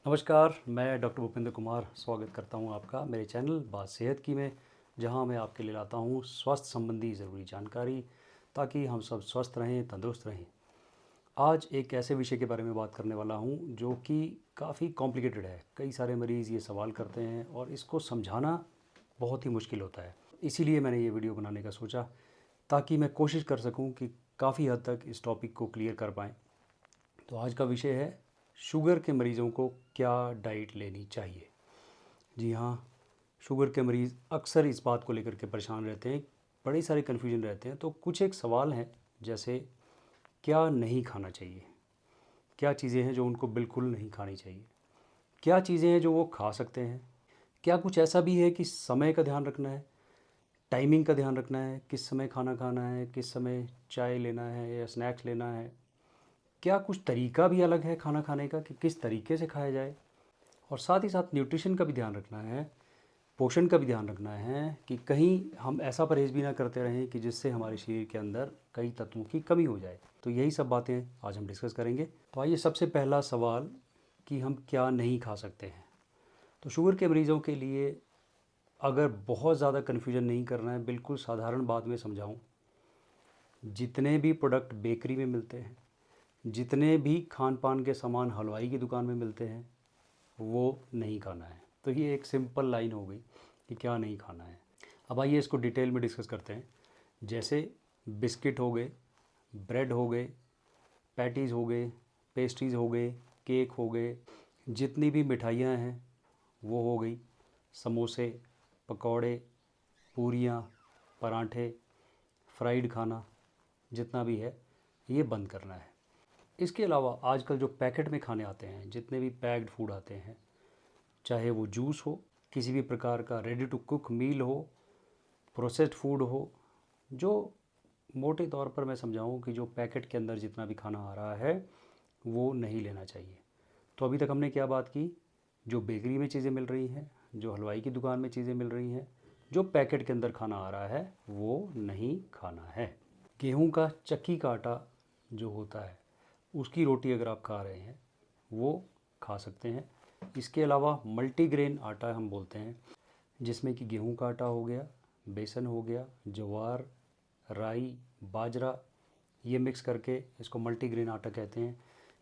नमस्कार, मैं डॉक्टर भूपेंद्र कुमार स्वागत करता हूं आपका मेरे चैनल बात सेहत की में, जहां मैं आपके लिए लाता हूं स्वास्थ्य संबंधी ज़रूरी जानकारी ताकि हम सब स्वस्थ रहें, तंदुरुस्त रहें। आज एक ऐसे विषय के बारे में बात करने वाला हूं जो कि काफ़ी कॉम्प्लिकेटेड है। कई सारे मरीज़ ये सवाल करते हैं और इसको समझाना बहुत ही मुश्किल होता है। इसीलिए मैंने ये वीडियो बनाने का सोचा ताकि मैं कोशिश कर सकूँ कि काफ़ी हद तक इस टॉपिक को क्लियर कर पाएँ। तो आज का विषय है शुगर के मरीज़ों को क्या डाइट लेनी चाहिए। जी हाँ, शुगर के मरीज़ अक्सर इस बात को लेकर के परेशान रहते हैं, बड़े सारे कन्फ्यूजन रहते हैं। तो कुछ एक सवाल हैं, जैसे क्या नहीं खाना चाहिए, क्या चीज़ें हैं जो उनको बिल्कुल नहीं खानी चाहिए, क्या चीज़ें हैं जो वो खा सकते हैं, क्या कुछ ऐसा भी है कि समय का ध्यान रखना है, टाइमिंग का ध्यान रखना है, किस समय खाना खाना है, किस समय चाय लेना है या स्नैक्स लेना है, क्या कुछ तरीका भी अलग है खाना खाने का कि किस तरीके से खाया जाए, और साथ ही साथ न्यूट्रिशन का भी ध्यान रखना है, पोषण का भी ध्यान रखना है कि कहीं हम ऐसा परहेज़ भी ना करते रहें कि जिससे हमारे शरीर के अंदर कई तत्वों की कमी हो जाए। तो यही सब बातें आज हम डिस्कस करेंगे। तो आइए, सबसे पहला सवाल कि हम क्या नहीं खा सकते हैं। तो शुगर के मरीज़ों के लिए अगर बहुत ज़्यादा कन्फ्यूजन नहीं करना है, बिल्कुल साधारण बात में समझाऊँ, जितने भी प्रोडक्ट बेकरी में मिलते हैं, जितने भी खान पान के सामान हलवाई की दुकान में मिलते हैं, वो नहीं खाना है। तो ये एक सिंपल लाइन हो गई कि क्या नहीं खाना है। अब आइए इसको डिटेल में डिस्कस करते हैं। जैसे बिस्किट हो गए, ब्रेड हो गए, पैटीज़ हो गए, पेस्ट्रीज़ हो गए, केक हो गए, जितनी भी मिठाइयाँ हैं वो हो गई, समोसे, पकौड़े, पूरियाँ, पराठे, फ्राइड खाना, जितना भी है ये बंद करना है। इसके अलावा आजकल जो पैकेट में खाने आते हैं, जितने भी पैक्ड फूड आते हैं, चाहे वो जूस हो, किसी भी प्रकार का रेडी टू कुक मील हो, प्रोसेस्ड फूड हो, जो मोटे तौर पर मैं समझाऊं कि जो पैकेट के अंदर जितना भी खाना आ रहा है वो नहीं लेना चाहिए। तो अभी तक हमने क्या बात की, जो बेकरी में चीज़ें मिल रही हैं, जो हलवाई की दुकान में चीज़ें मिल रही हैं, जो पैकेट के अंदर खाना आ रहा है वो नहीं खाना है। गेहूं का चक्की का आटा जो होता है उसकी रोटी अगर आप खा रहे हैं वो खा सकते हैं। इसके अलावा मल्टीग्रेन आटा हम बोलते हैं, जिसमें कि गेहूं का आटा हो गया, बेसन हो गया, ज्वार, राई, बाजरा, ये मिक्स करके इसको मल्टीग्रेन आटा कहते हैं।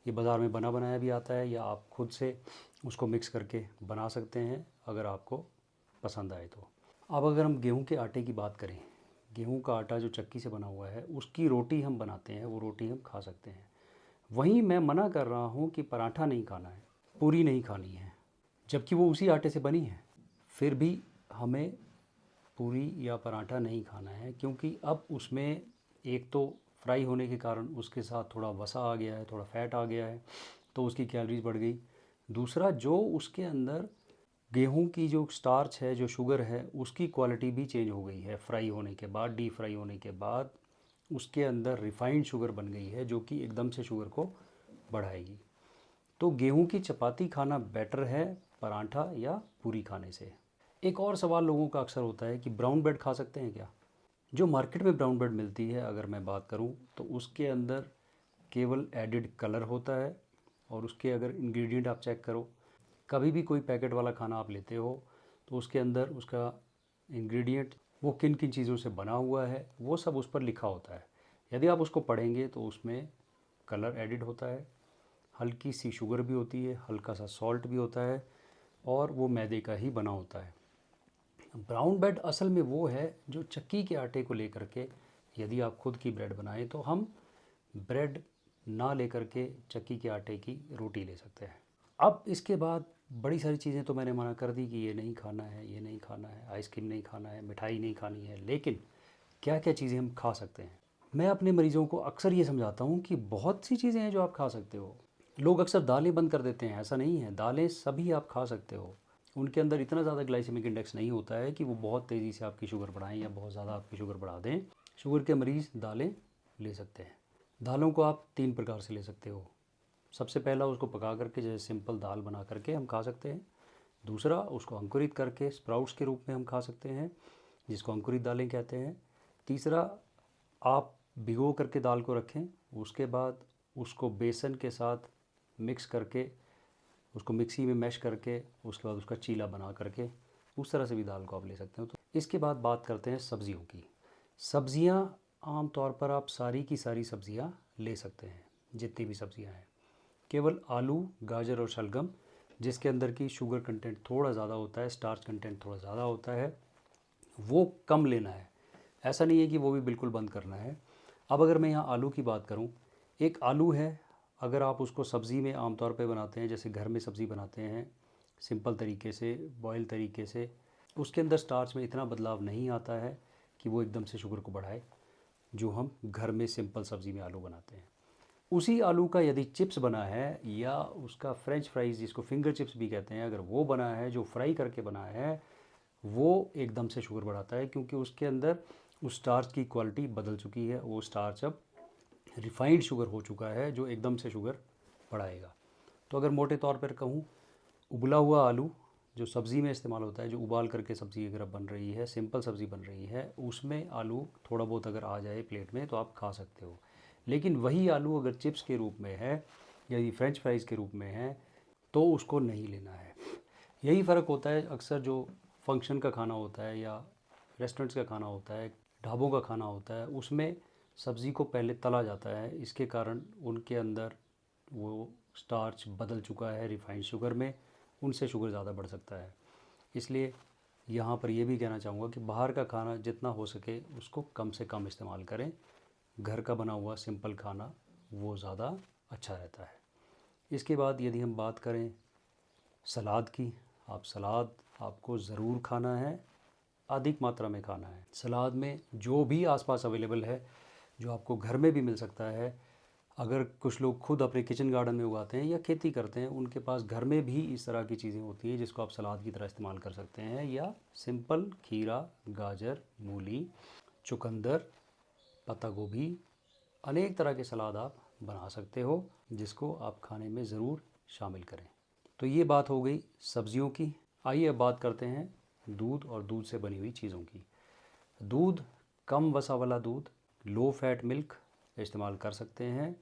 ये बाज़ार में बना बनाया भी आता है या आप खुद से उसको मिक्स करके बना सकते हैं अगर आपको पसंद आए तो। अब अगर हम गेहूं के आटे की बात करें, गेहूं का आटा जो चक्की से बना हुआ है उसकी रोटी हम बनाते हैं, वो रोटी हम खा सकते हैं। वहीं मैं मना कर रहा हूँ कि पराठा नहीं खाना है, पूरी नहीं खानी है, जबकि वो उसी आटे से बनी है। फिर भी हमें पूरी या पराठा नहीं खाना है, क्योंकि अब उसमें एक तो फ्राई होने के कारण उसके साथ थोड़ा वसा आ गया है, थोड़ा फैट आ गया है, तो उसकी कैलोरीज बढ़ गई। दूसरा, जो उसके अंदर गेहूं की जो स्टार्च है, जो शुगर है, उसकी क्वालिटी भी चेंज हो गई है। फ्राई होने के बाद, डीप फ्राई होने के बाद उसके अंदर रिफाइंड शुगर बन गई है, जो कि एकदम से शुगर को बढ़ाएगी। तो गेहूं की चपाती खाना बेटर है पराठा या पूरी खाने से। एक और सवाल लोगों का अक्सर होता है कि ब्राउन ब्रेड खा सकते हैं क्या। जो मार्केट में ब्राउन ब्रेड मिलती है, अगर मैं बात करूं तो उसके अंदर केवल एडिड कलर होता है, और उसके अगर इंग्रेडिएंट आप चेक करो, कभी भी कोई पैकेट वाला खाना आप लेते हो तो उसके अंदर उसका इंग्रेडिएंट, वो किन किन चीज़ों से बना हुआ है, वो सब उस पर लिखा होता है। यदि आप उसको पढ़ेंगे तो उसमें कलर एडिड होता है, हल्की सी शुगर भी होती है, हल्का सा सॉल्ट भी होता है, और वो मैदे का ही बना होता है। ब्राउन ब्रेड असल में वो है जो चक्की के आटे को लेकर के, यदि आप खुद की ब्रेड बनाएं तो हम ब्रेड ना लेकर के चक्की के आटे की रोटी ले सकते हैं। अब इसके बाद बड़ी सारी चीज़ें तो मैंने मना कर दी कि ये नहीं खाना है, ये नहीं खाना है, आइसक्रीम नहीं खाना है, मिठाई नहीं खानी है, लेकिन क्या क्या चीज़ें हम खा सकते हैं। मैं अपने मरीज़ों को अक्सर ये समझाता हूँ कि बहुत सी चीज़ें हैं जो आप खा सकते हो। लोग अक्सर दालें बंद कर देते हैं, ऐसा नहीं है, दालें सभी आप खा सकते हो। उनके अंदर इतना ज़्यादा ग्लाइसेमिक इंडेक्स नहीं होता है कि वो बहुत तेज़ी से आपकी शुगर बढ़ाएं या बहुत ज़्यादा आपकी शुगर बढ़ा दें। शुगर के मरीज़ दालें ले सकते हैं। दालों को आप 3 प्रकार से ले सकते हो। सबसे पहला, उसको पका करके जैसे सिंपल दाल बना करके हम खा सकते हैं। दूसरा, उसको अंकुरित करके स्प्राउट्स के रूप में हम खा सकते हैं, जिसको अंकुरित दालें कहते हैं। तीसरा, आप भिगो करके दाल को रखें, उसके बाद उसको बेसन के साथ मिक्स करके उसको मिक्सी में मैश करके उसके बाद उसका चीला बना करके उस तरह से भी दाल को आप ले सकते हो। तो इसके बाद बात करते हैं सब्जियों की। सब्जियां आम तौर पर आप सारी की सारी सब्जियां ले सकते हैं, जितनी भी सब्जियां हैं। केवल आलू, गाजर और शलगम, जिसके अंदर की शुगर कंटेंट थोड़ा ज़्यादा होता है, स्टार्च कंटेंट थोड़ा ज़्यादा होता है, वो कम लेना है। ऐसा नहीं है कि वो भी बिल्कुल बंद करना है। अब अगर मैं यहाँ आलू की बात करूँ, एक आलू है, अगर आप उसको सब्ज़ी में आमतौर पे बनाते हैं, जैसे घर में सब्ज़ी बनाते हैं सिंपल तरीके से, बॉयल तरीके से, उसके अंदर स्टार्च में इतना बदलाव नहीं आता है कि वो एकदम से शुगर को बढ़ाए, जो हम घर में सिंपल सब्ज़ी में आलू बनाते हैं। उसी आलू का यदि चिप्स बना है या उसका फ्रेंच फ्राइज़, जिसको फिंगर चिप्स भी कहते हैं, अगर वो बना है, जो फ्राई करके बना है, वो एकदम से शुगर बढ़ाता है, क्योंकि उसके अंदर उस स्टार्च की क्वालिटी बदल चुकी है। वो स्टार्च अब रिफाइंड शुगर हो चुका है, जो एकदम से शुगर बढ़ाएगा। तो अगर मोटे तौर पर कहूँ, उबला हुआ आलू जो सब्ज़ी में इस्तेमाल होता है, जो उबाल करके सब्ज़ी अगर बन रही है, सिंपल सब्ज़ी बन रही है, उसमें आलू थोड़ा बहुत अगर आ जाए प्लेट में तो आप खा सकते हो। लेकिन वही आलू अगर चिप्स के रूप में है या ये फ्रेंच फ्राइज़ के रूप में है तो उसको नहीं लेना है। यही फ़र्क होता है अक्सर जो फंक्शन का खाना होता है या रेस्टोरेंट्स का खाना होता है, ढाबों का खाना होता है, उसमें सब्ज़ी को पहले तला जाता है। इसके कारण उनके अंदर वो स्टार्च बदल चुका है रिफाइंड शुगर में, उनसे शुगर ज़्यादा बढ़ सकता है। इसलिए यहाँ पर ये भी कहना चाहूँगा कि बाहर का खाना जितना हो सके उसको कम से कम इस्तेमाल करें। घर का बना हुआ सिंपल खाना वो ज़्यादा अच्छा रहता है। इसके बाद यदि हम बात करें सलाद की, आप सलाद आपको ज़रूर खाना है, अधिक मात्रा में खाना है। सलाद में जो भी आसपास अवेलेबल है, जो आपको घर में भी मिल सकता है, अगर कुछ लोग खुद अपने किचन गार्डन में उगाते हैं या खेती करते हैं, उनके पास घर में भी इस तरह की चीज़ें होती हैं जिसको आप सलाद की तरह इस्तेमाल कर सकते हैं। या सिंपल खीरा, गाजर, मूली, चुकंदर, पत्ता गोभी, अनेक तरह के सलाद आप बना सकते हो, जिसको आप खाने में ज़रूर शामिल करें। तो ये बात हो गई सब्जियों की। आइए अब बात करते हैं दूध और दूध से बनी हुई चीज़ों की। दूध, कम वसा वाला दूध, लो फैट मिल्क इस्तेमाल कर सकते हैं,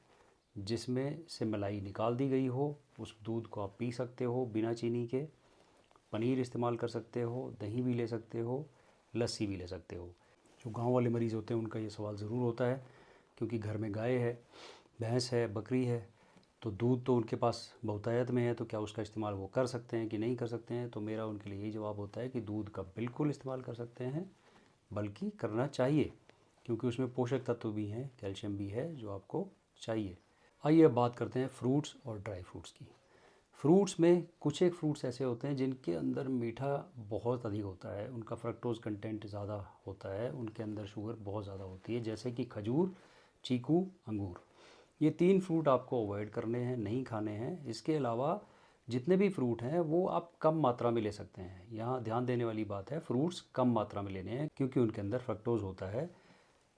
जिसमें से मलाई निकाल दी गई हो। उस दूध को आप पी सकते हो बिना चीनी के। पनीर इस्तेमाल कर सकते हो, दही भी ले सकते हो, लस्सी भी ले सकते हो। जो गांव वाले मरीज़ होते हैं उनका ये सवाल ज़रूर होता है, क्योंकि घर में गाय है, भैंस है, बकरी है, तो दूध तो उनके पास बहुतायत में है, तो क्या उसका इस्तेमाल वो कर सकते हैं कि नहीं कर सकते हैं। तो मेरा उनके लिए यही जवाब होता है कि दूध का बिल्कुल इस्तेमाल कर सकते हैं, बल्कि करना चाहिए, क्योंकि उसमें पोषक तत्व भी हैं, कैल्शियम भी है, जो आपको चाहिए। आइए अब बात करते हैं फ्रूट्स और ड्राई फ्रूट्स की। फ्रूट्स में कुछ एक फ्रूट्स ऐसे होते हैं जिनके अंदर मीठा बहुत अधिक होता है, उनका फ्रक्टोज़ कंटेंट ज़्यादा होता है, उनके अंदर शुगर बहुत ज़्यादा होती है, जैसे कि खजूर, चीकू, अंगूर। ये 3 फ्रूट आपको अवॉइड करने हैं, नहीं खाने हैं। इसके अलावा जितने भी फ्रूट हैं वो आप कम मात्रा में ले सकते हैं। यहाँ ध्यान देने वाली बात है, फ्रूट्स कम मात्रा में लेने हैं, क्योंकि उनके अंदर फ्रक्टोज़ होता है।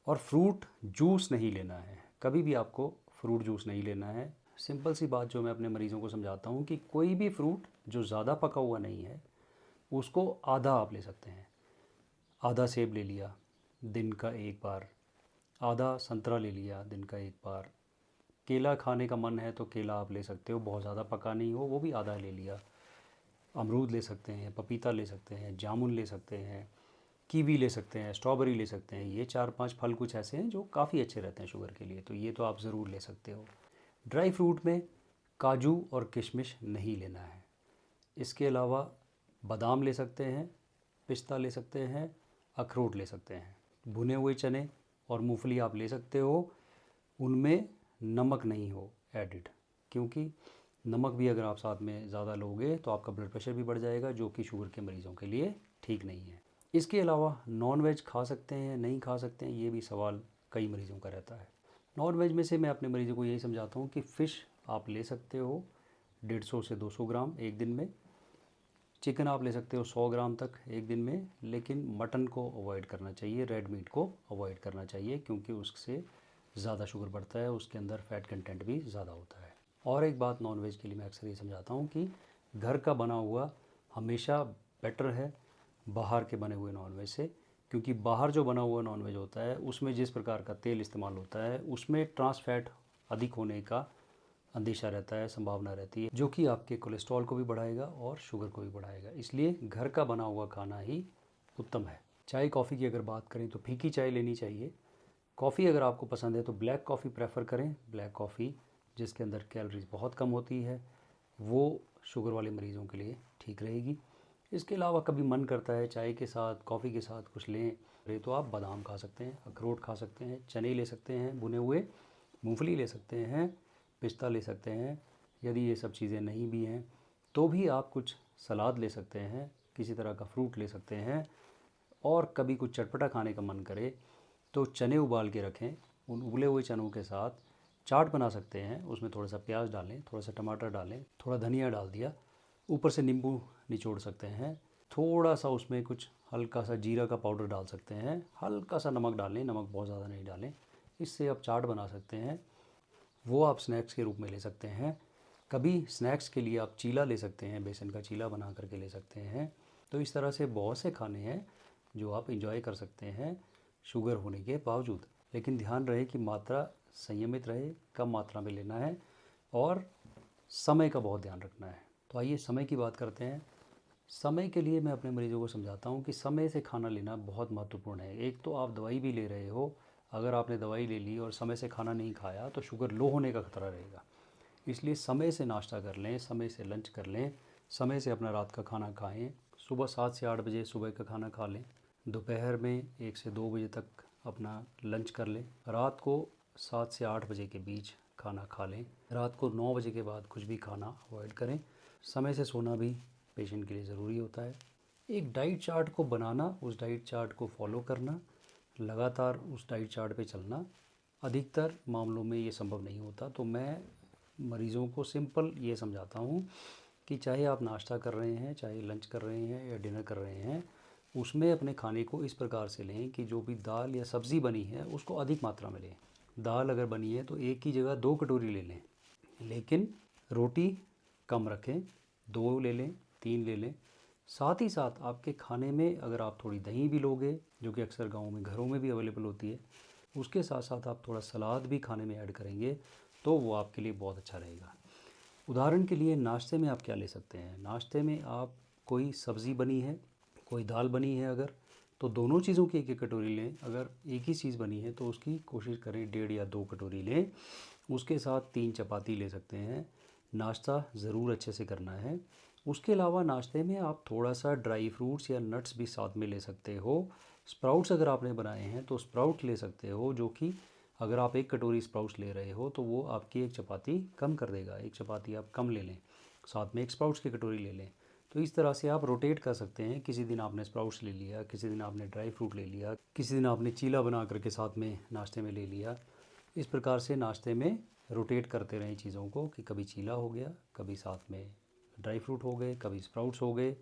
और फ्रूट जूस नहीं लेना है, कभी भी आपको फ्रूट जूस नहीं लेना है। सिंपल सी बात जो मैं अपने मरीज़ों को समझाता हूँ कि कोई भी फ्रूट जो ज़्यादा पका हुआ नहीं है, उसको आधा आप ले सकते हैं। आधा सेब ले लिया दिन का एक बार, आधा संतरा ले लिया दिन का एक बार, केला खाने का मन है तो केला आप ले सकते हो, बहुत ज़्यादा पका नहीं हो, वो भी आधा ले लिया। अमरूद ले सकते हैं, पपीता ले सकते हैं, जामुन ले सकते हैं, कीवी ले सकते हैं, स्ट्रॉबेरी ले सकते हैं। ये 4-5 फल कुछ ऐसे हैं जो काफ़ी अच्छे रहते हैं शुगर के लिए, तो ये तो आप ज़रूर ले सकते हो। ड्राई फ्रूट में काजू और किशमिश नहीं लेना है। इसके अलावा बादाम ले सकते हैं, पिस्ता ले सकते हैं, अखरोट ले सकते हैं, भुने हुए चने और मूंगफली आप ले सकते हो। उनमें नमक नहीं हो एडिड, क्योंकि नमक भी अगर आप साथ में ज़्यादा लोगे तो आपका ब्लड प्रेशर भी बढ़ जाएगा, जो कि शुगर के मरीज़ों के लिए ठीक नहीं है। इसके अलावा नॉन वेज खा सकते हैं, नहीं खा सकते हैं, ये भी सवाल कई मरीज़ों का रहता है। नॉन वेज में से मैं अपने मरीज़ों को यही समझाता हूँ कि फ़िश आप ले सकते हो 150 से 200 ग्राम एक दिन में। चिकन आप ले सकते हो 100 ग्राम तक एक दिन में, लेकिन मटन को अवॉइड करना चाहिए, रेड मीट को अवॉइड करना चाहिए, क्योंकि उससे ज़्यादा शुगर बढ़ता है, उसके अंदर फैट कंटेंट भी ज़्यादा होता है। और एक बात नॉन वेज के लिए मैं अक्सर ये समझाता हूँ कि घर का बना हुआ हमेशा बेटर है बाहर के बने हुए नॉन वेज से, क्योंकि बाहर जो बना हुआ नॉन वेज होता है उसमें जिस प्रकार का तेल इस्तेमाल होता है उसमें ट्रांस फैट अधिक होने का अंदेशा रहता है, संभावना रहती है, जो कि आपके कोलेस्ट्रॉल को भी बढ़ाएगा और शुगर को भी बढ़ाएगा। इसलिए घर का बना हुआ खाना ही उत्तम है। चाय कॉफ़ी की अगर बात करें तो फीकी चाय लेनी चाहिए। कॉफ़ी अगर आपको पसंद है तो ब्लैक कॉफ़ी प्रेफर करें। ब्लैक कॉफ़ी जिसके अंदर कैलोरीज बहुत कम होती है, वो शुगर वाले मरीज़ों के लिए ठीक रहेगी। इसके अलावा कभी मन करता है चाय के साथ, कॉफ़ी के साथ कुछ लें तो आप बादाम खा सकते हैं, अखरोट खा सकते हैं, चने ले सकते हैं भुने हुए, मूंगफली ले सकते हैं, पिस्ता ले सकते हैं। यदि ये सब चीज़ें नहीं भी हैं तो भी आप कुछ सलाद ले सकते हैं, किसी तरह का फ्रूट ले सकते हैं। और कभी कुछ चटपटा खाने का मन करे तो चने उबाल के रखें, उन उबले हुए चनों के साथ चाट बना सकते हैं। उसमें थोड़ा सा प्याज डालें, थोड़ा सा टमाटर डालें, थोड़ा धनिया डाल दिया, ऊपर से नींबू निचोड़ सकते हैं, थोड़ा सा उसमें कुछ हल्का सा जीरा का पाउडर डाल सकते हैं, हल्का सा नमक डालें, नमक बहुत ज़्यादा नहीं डालें। इससे आप चाट बना सकते हैं, वो आप स्नैक्स के रूप में ले सकते हैं। कभी स्नैक्स के लिए आप चीला ले सकते हैं, बेसन का चीला बना करके ले सकते हैं। तो इस तरह से बहुत से खाने हैं जो आप इंजॉय कर सकते हैं शुगर होने के बावजूद। लेकिन ध्यान रहे कि मात्रा संयमित रहे, कम मात्रा में लेना है और समय का बहुत ध्यान रखना है। तो आइए समय की बात करते हैं। समय के लिए मैं अपने मरीज़ों को समझाता हूँ कि समय से खाना लेना बहुत महत्वपूर्ण है। एक तो आप दवाई भी ले रहे हो, अगर आपने दवाई ले ली और समय से खाना नहीं खाया तो शुगर लो होने का खतरा रहेगा। इसलिए समय से नाश्ता कर लें, समय से लंच कर लें, समय से अपना रात का खाना खाएं। सुबह 7 से 8 बजे सुबह का खाना खा लें, दोपहर में 1 से 2 बजे तक अपना लंच कर लें, रात को 7 से 8 बजे के बीच खाना खा लें, रात को 9 बजे के बाद कुछ भी खाना अवॉइड करें। समय से सोना भी पेशेंट के लिए ज़रूरी होता है। एक डाइट चार्ट को बनाना, उस डाइट चार्ट को फॉलो करना, लगातार उस डाइट चार्ट पे चलना, अधिकतर मामलों में ये संभव नहीं होता। तो मैं मरीज़ों को सिंपल ये समझाता हूँ कि चाहे आप नाश्ता कर रहे हैं, चाहे लंच कर रहे हैं या डिनर कर रहे हैं, उसमें अपने खाने को इस प्रकार से लें कि जो भी दाल या सब्ज़ी बनी है उसको अधिक मात्रा में लें। दाल अगर बनी है तो एक की जगह 2 कटोरी ले लें, लेकिन रोटी कम रखें, 2 ले लें, 3 ले लें। साथ ही साथ आपके खाने में अगर आप थोड़ी दही भी लोगे, जो कि अक्सर गाँव में घरों में भी अवेलेबल होती है, उसके साथ साथ आप थोड़ा सलाद भी खाने में ऐड करेंगे तो वो आपके लिए बहुत अच्छा रहेगा। उदाहरण के लिए नाश्ते में आप क्या ले सकते हैं? नाश्ते में आप कोई सब्ज़ी बनी है, कोई दाल बनी है अगर, तो दोनों चीज़ों की एक एक कटोरी लें। अगर एक ही चीज़ बनी है तो उसकी कोशिश करें 1.5 या 2 कटोरी लें। उसके साथ 3 चपाती ले सकते हैं। नाश्ता ज़रूर अच्छे से करना है। उसके अलावा नाश्ते में आप थोड़ा सा ड्राई फ्रूट्स या नट्स भी साथ में ले सकते हो। स्प्राउट्स अगर आपने बनाए हैं तो स्प्राउट ले सकते हो, जो कि अगर आप 1 कटोरी स्प्राउट्स ले रहे हो तो वो आपकी 1 चपाती कम कर देगा। 1 चपाती आप कम ले लें, साथ में 1 स्प्राउट्स की कटोरी ले लें। तो इस तरह से आप रोटेट कर सकते हैं। किसी दिन आपने स्प्राउट्स ले लिया, किसी दिन आपने ड्राई फ्रूट ले लिया, किसी दिन आपने चीला बना करके साथ में नाश्ते में ले लिया। इस प्रकार से नाश्ते में रोटेट करते रहें चीज़ों को कि कभी चीला हो गया, कभी साथ में ड्राई फ्रूट हो गए, कभी स्प्राउट्स हो गए।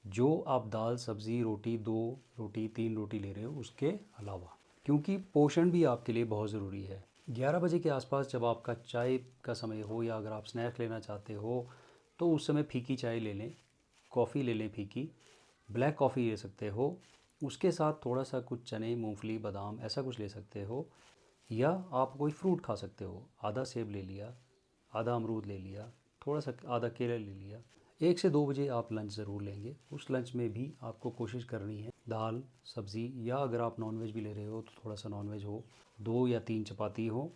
जो आप दाल, सब्ज़ी, रोटी, 2 रोटी, 3 रोटी ले रहे हो उसके अलावा, क्योंकि पोषण भी आपके लिए बहुत ज़रूरी है। 11 बजे के आसपास जब आपका चाय का समय हो या अगर आप स्नैक लेना चाहते हो तो उस समय फीकी चाय ले लें, कॉफ़ी ले लें फीकी, ब्लैक कॉफ़ी ले सकते हो। उसके साथ थोड़ा सा कुछ चने, मूंगफली, बादाम ऐसा कुछ ले सकते हो। या आप कोई फ्रूट खा सकते हो, आधा सेब ले लिया, आधा अमरूद ले लिया, थोड़ा सा आधा केला ले लिया। 1 से 2 बजे आप लंच ज़रूर लेंगे। उस लंच में भी आपको कोशिश करनी है दाल, सब्ज़ी, या अगर आप नॉनवेज भी ले रहे हो तो थोड़ा सा नॉनवेज हो, 2 या 3 चपाती हो,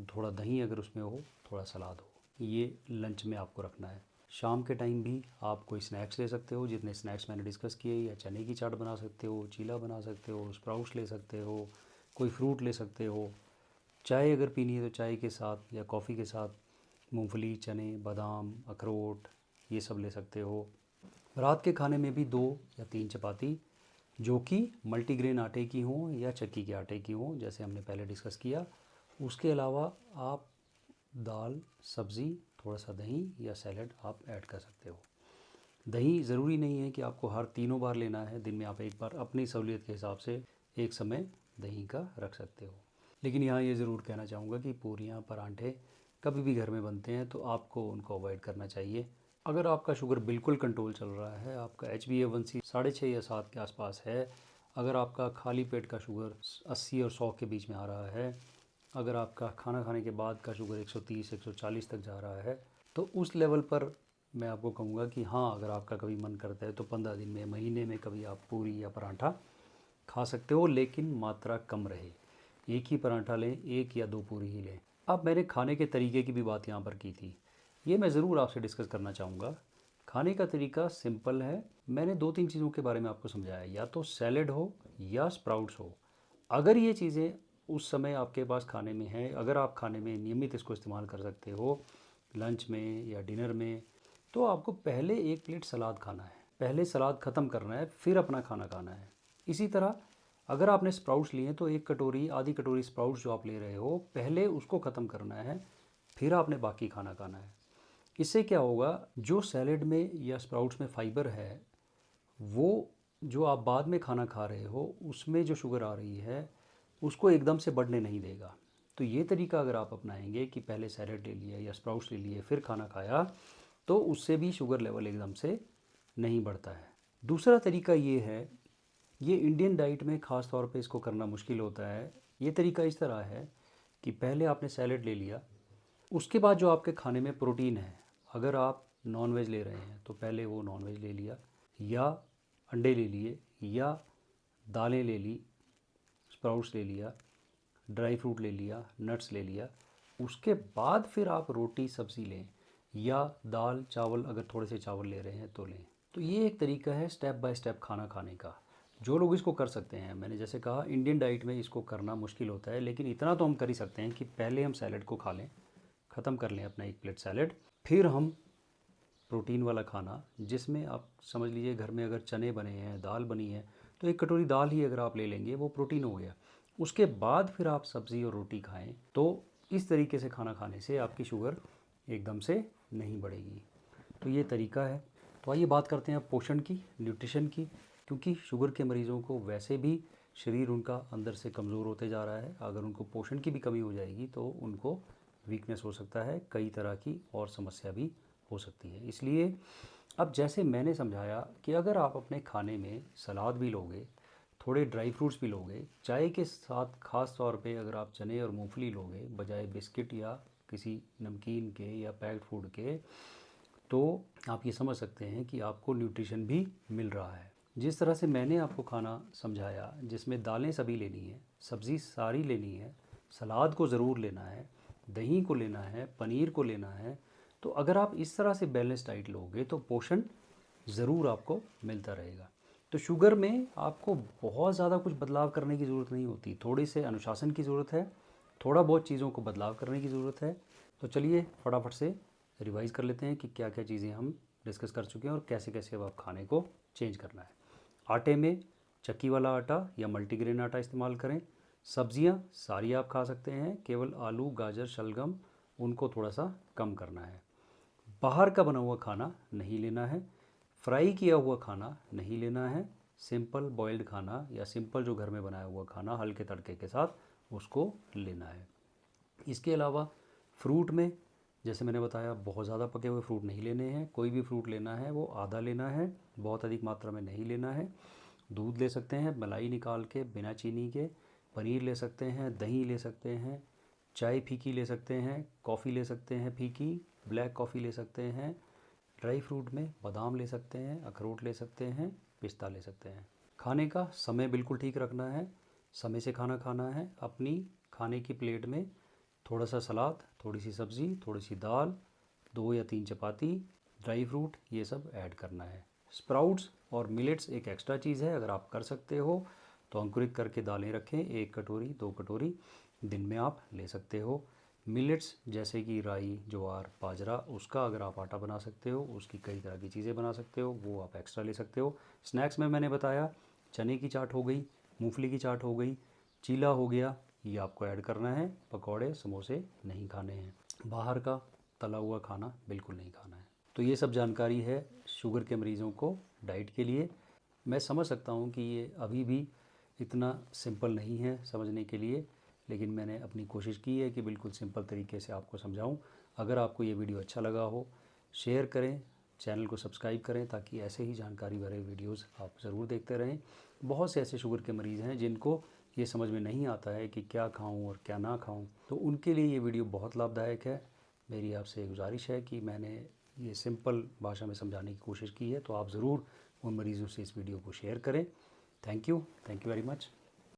थोड़ा दही अगर उसमें हो, थोड़ा सलाद हो। ये लंच में आपको रखना है। शाम के टाइम भी आप कोई स्नैक्स ले सकते हो, जितने स्नैक्स मैंने डिस्कस किए, या चने की चाट बना सकते हो, चीला बना सकते हो, स्प्राउट्स ले सकते हो, कोई फ्रूट ले सकते हो। चाय अगर पीनी है तो चाय के साथ या कॉफ़ी के साथ मूंगफली, चने, बादाम, अखरोट ये सब ले सकते हो। रात के खाने में भी 2 या 3 चपाती, जो कि मल्टीग्रेन आटे की हों या चक्की के आटे की हों, जैसे हमने पहले डिस्कस किया। उसके अलावा आप दाल, सब्ज़ी, थोड़ा सा दही या सैलड आप ऐड कर सकते हो। दही ज़रूरी नहीं है कि आपको हर तीनों बार लेना है, दिन में आप एक बार अपनी सहूलियत के हिसाब से एक समय दही का रख सकते हो। लेकिन यहाँ ये ज़रूर कहना चाहूँगा कि पूरियाँ, परांठे कभी भी घर में बनते हैं तो आपको उनको अवॉइड करना चाहिए। अगर आपका शुगर बिल्कुल कंट्रोल चल रहा है, आपका HbA1c 6.5 या 7 के आसपास है, अगर आपका खाली पेट का शुगर 80 और 100 के बीच में आ रहा है, अगर आपका खाना खाने के बाद का शुगर 130 140 तक जा रहा है तो उस लेवल पर मैं आपको कहूँगा कि हाँ, अगर आपका कभी मन करता है तो 15 दिन में, महीने में कभी आप पूरी या पराठा खा सकते हो, लेकिन मात्रा कम रहे। एक ही पराठा लें, एक या दो पूरी ही लें। अब मैंने खाने के तरीके की भी बात यहाँ पर की थी, ये मैं ज़रूर आपसे डिस्कस करना चाहूँगा। खाने का तरीका सिंपल है। मैंने दो तीन चीज़ों के बारे में आपको समझाया, या तो सैलेड हो या स्प्राउट्स हो। अगर ये चीज़ें उस समय आपके पास खाने में हैं, अगर आप खाने में नियमित इसको इस्तेमाल कर सकते हो, लंच में या डिनर में, तो आपको पहले एक प्लेट सलाद खाना है, पहले सलाद ख़त्म करना है, फिर अपना खाना खाना है। इसी तरह अगर आपने स्प्राउट्स लिए तो एक कटोरी, आधी कटोरी स्प्राउट्स जो आप ले रहे हो, पहले उसको ख़त्म करना है, फिर आपने बाकी खाना खाना है। इससे क्या होगा, जो सैलेड में या स्प्राउट्स में फ़ाइबर है, वो जो आप बाद में खाना खा रहे हो उसमें जो शुगर आ रही है उसको एकदम से बढ़ने नहीं देगा। तो ये तरीका अगर आप अपनाएंगे कि पहले सैलेड ले लिया या स्प्राउट्स ले लिए फिर खाना खाया, तो उससे भी शुगर लेवल एकदम से नहीं बढ़ता है। दूसरा तरीका ये है, ये इंडियन डाइट में ख़ास तौर पे इसको करना मुश्किल होता है। ये तरीका इस तरह है कि पहले आपने सैलेड ले लिया, उसके बाद जो आपके खाने में प्रोटीन है, अगर आप नॉन वेज ले रहे हैं तो पहले वो नॉन वेज ले लिया, या अंडे ले लिए, या दालें ले ली, स्प्राउट्स ले लिया, ड्राई फ्रूट ले लिया, नट्स ले लिया। उसके बाद फिर आप रोटी सब्ज़ी लें, या दाल चावल, अगर थोड़े से चावल ले रहे हैं तो लें। तो ये एक तरीका है स्टेप बाय स्टेप खाना खाने का, जो लोग इसको कर सकते हैं। मैंने जैसे कहा, इंडियन डाइट में इसको करना मुश्किल होता है, लेकिन इतना तो हम कर ही सकते हैं कि पहले हम सैलेड को खा लें, ख़त्म कर लें अपना एक प्लेट सैलेड, फिर हम प्रोटीन वाला खाना, जिसमें आप समझ लीजिए घर में अगर चने बने हैं, दाल बनी है, तो एक कटोरी दाल ही अगर आप ले लेंगे वो प्रोटीन हो गया। उसके बाद फिर आप सब्ज़ी और रोटी खाएं। तो इस तरीके से खाना खाने से आपकी शुगर एकदम से नहीं बढ़ेगी। तो ये तरीका है। तो आइए बात करते हैं अब पोषण की, न्यूट्रिशन की, क्योंकि शुगर के मरीज़ों को वैसे भी शरीर उनका अंदर से कमज़ोर होते जा रहा है। अगर उनको पोषण की भी कमी हो जाएगी तो उनको वीकनेस हो सकता है, कई तरह की और समस्या भी हो सकती है। इसलिए अब जैसे मैंने समझाया कि अगर आप अपने खाने में सलाद भी लोगे, थोड़े ड्राई फ्रूट्स भी लोगे, चाय के साथ ख़ास तौर पे अगर आप चने और मूंगफली लोगे बजाय बिस्किट या किसी नमकीन के या पैक्ड फूड के, तो आप ये समझ सकते हैं कि आपको न्यूट्रिशन भी मिल रहा है। जिस तरह से मैंने आपको खाना समझाया, जिसमें दालें सभी लेनी है, सब्ज़ी सारी लेनी है, सलाद को ज़रूर लेना है, दही को लेना है, पनीर को लेना है, तो अगर आप इस तरह से बैलेंस डाइट लोगे तो पोषण ज़रूर आपको मिलता रहेगा। तो शुगर में आपको बहुत ज़्यादा कुछ बदलाव करने की ज़रूरत नहीं होती, थोड़ी से अनुशासन की ज़रूरत है, थोड़ा बहुत चीज़ों को बदलाव करने की ज़रूरत है। तो चलिए फटाफट से रिवाइज़ कर लेते हैं कि क्या क्या चीज़ें हम डिस्कस कर चुके हैं और कैसे कैसे अब आप खाने को चेंज करना है। आटे में चक्की वाला आटा या मल्टीग्रेन आटा इस्तेमाल करें। सब्जियां सारी आप खा सकते हैं, केवल आलू, गाजर, शलगम, उनको थोड़ा सा कम करना है। बाहर का बना हुआ खाना नहीं लेना है, फ्राई किया हुआ खाना नहीं लेना है, सिंपल बॉइल्ड खाना या सिंपल जो घर में बनाया हुआ खाना हल्के तड़के के साथ उसको लेना है। इसके अलावा फ्रूट में, जैसे मैंने बताया, बहुत ज़्यादा पके हुए फ्रूट नहीं लेने हैं। कोई भी फ्रूट लेना है वो आधा लेना है, बहुत अधिक मात्रा में नहीं लेना है। दूध ले सकते हैं मलाई निकाल के बिना चीनी के, पनीर ले सकते हैं, दही ले सकते हैं, चाय फीकी ले सकते हैं, कॉफ़ी ले सकते हैं फीकी, ब्लैक कॉफ़ी ले सकते हैं। ड्राई फ्रूट में बादाम ले सकते हैं, अखरोट ले सकते हैं, पिस्ता ले सकते हैं। खाने का समय बिल्कुल ठीक रखना है, समय से खाना खाना है। अपनी खाने की प्लेट में थोड़ा सा सलाद, थोड़ी सी सब्ज़ी, थोड़ी सी दाल, 2 या 3 चपाती, ड्राई फ्रूट, ये सब ऐड करना है। स्प्राउट्स और मिलेट्स एक एक्स्ट्रा चीज़ है, अगर आप कर सकते हो तो अंकुरित करके दालें रखें, 1 कटोरी 2 कटोरी दिन में आप ले सकते हो। मिलेट्स जैसे कि राई, ज्वार, बाजरा, उसका अगर आप आटा बना सकते हो, उसकी कई तरह की चीज़ें बना सकते हो, वो आप एक्स्ट्रा ले सकते हो। स्नैक्स में मैंने बताया चने की चाट हो गई, मूंगफली की चाट हो गई, चीला हो गया, ये आपको ऐड करना है। पकौड़े समोसे नहीं खाने हैं, बाहर का तला हुआ खाना बिल्कुल नहीं खाना है। तो ये सब जानकारी है शुगर के मरीज़ों को डाइट के लिए। मैं समझ सकता हूँ कि ये अभी भी इतना सिंपल नहीं है समझने के लिए, लेकिन मैंने अपनी कोशिश की है कि बिल्कुल सिंपल तरीके से आपको समझाऊँ। अगर आपको ये वीडियो अच्छा लगा हो, शेयर करें, चैनल को सब्सक्राइब करें, ताकि ऐसे ही जानकारी भरे वीडियोस आप ज़रूर देखते रहें। बहुत से ऐसे शुगर के मरीज़ हैं जिनको ये समझ में नहीं आता है कि क्या खाऊं और क्या ना खाऊं, तो उनके लिए ये वीडियो बहुत लाभदायक है। मेरी आपसे गुजारिश है कि मैंने ये सिंपल भाषा में समझाने की कोशिश की है, तो आप ज़रूर उन मरीज़ों से इस वीडियो को शेयर करें। Thank you very much.